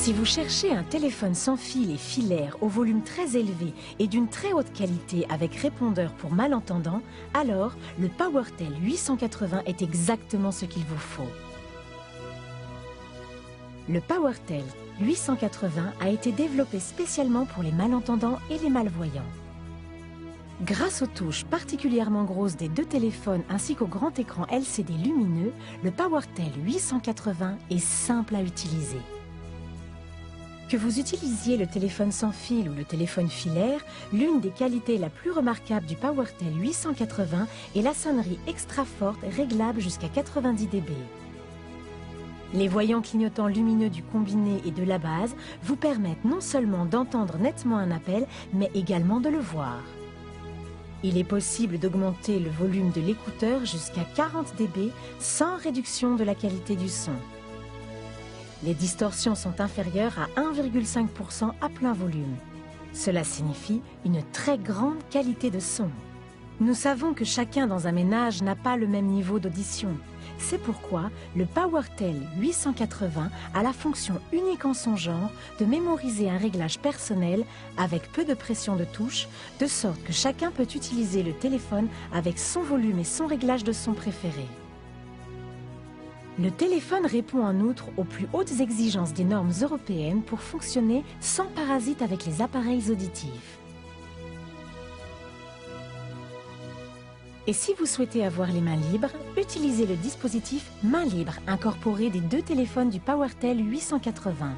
Si vous cherchez un téléphone sans fil et filaire au volume très élevé et d'une très haute qualité avec répondeur pour malentendants, alors le PowerTel 880 est exactement ce qu'il vous faut. Le PowerTel 880 a été développé spécialement pour les malentendants et les malvoyants. Grâce aux touches particulièrement grosses des deux téléphones ainsi qu'au grand écran LCD lumineux, le PowerTel 880 est simple à utiliser. Que vous utilisiez le téléphone sans fil ou le téléphone filaire, l'une des qualités la plus remarquable du PowerTel 880 est la sonnerie extra forte réglable jusqu'à 90 dB. Les voyants clignotants lumineux du combiné et de la base vous permettent non seulement d'entendre nettement un appel, mais également de le voir. Il est possible d'augmenter le volume de l'écouteur jusqu'à 40 dB sans réduction de la qualité du son. Les distorsions sont inférieures à 1,5% à plein volume. Cela signifie une très grande qualité de son. Nous savons que chacun dans un ménage n'a pas le même niveau d'audition. C'est pourquoi le PowerTel 880 a la fonction unique en son genre de mémoriser un réglage personnel avec peu de pression de touche, de sorte que chacun peut utiliser le téléphone avec son volume et son réglage de son préféré. Le téléphone répond en outre aux plus hautes exigences des normes européennes pour fonctionner sans parasite avec les appareils auditifs. Et si vous souhaitez avoir les mains libres, utilisez le dispositif Main libre incorporé des deux téléphones du PowerTel 880.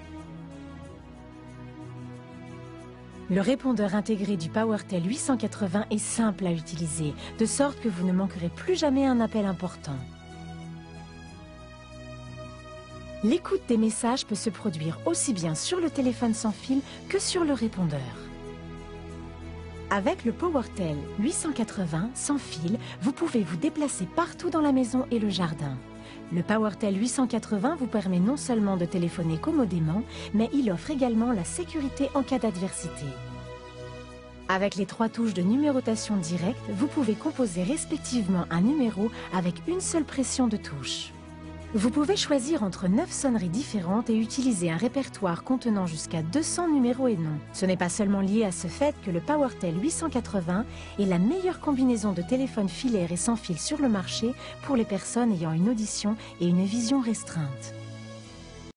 Le répondeur intégré du PowerTel 880 est simple à utiliser, de sorte que vous ne manquerez plus jamais un appel important. L'écoute des messages peut se produire aussi bien sur le téléphone sans fil que sur le répondeur. Avec le PowerTel 880 sans fil, vous pouvez vous déplacer partout dans la maison et le jardin. Le PowerTel 880 vous permet non seulement de téléphoner commodément, mais il offre également la sécurité en cas d'adversité. Avec les 3 touches de numérotation directe, vous pouvez composer respectivement un numéro avec une seule pression de touche. Vous pouvez choisir entre 9 sonneries différentes et utiliser un répertoire contenant jusqu'à 200 numéros et noms. Ce n'est pas seulement lié à ce fait que le PowerTel 880 est la meilleure combinaison de téléphones filaires et sans fil sur le marché pour les personnes ayant une audition et une vision restreinte.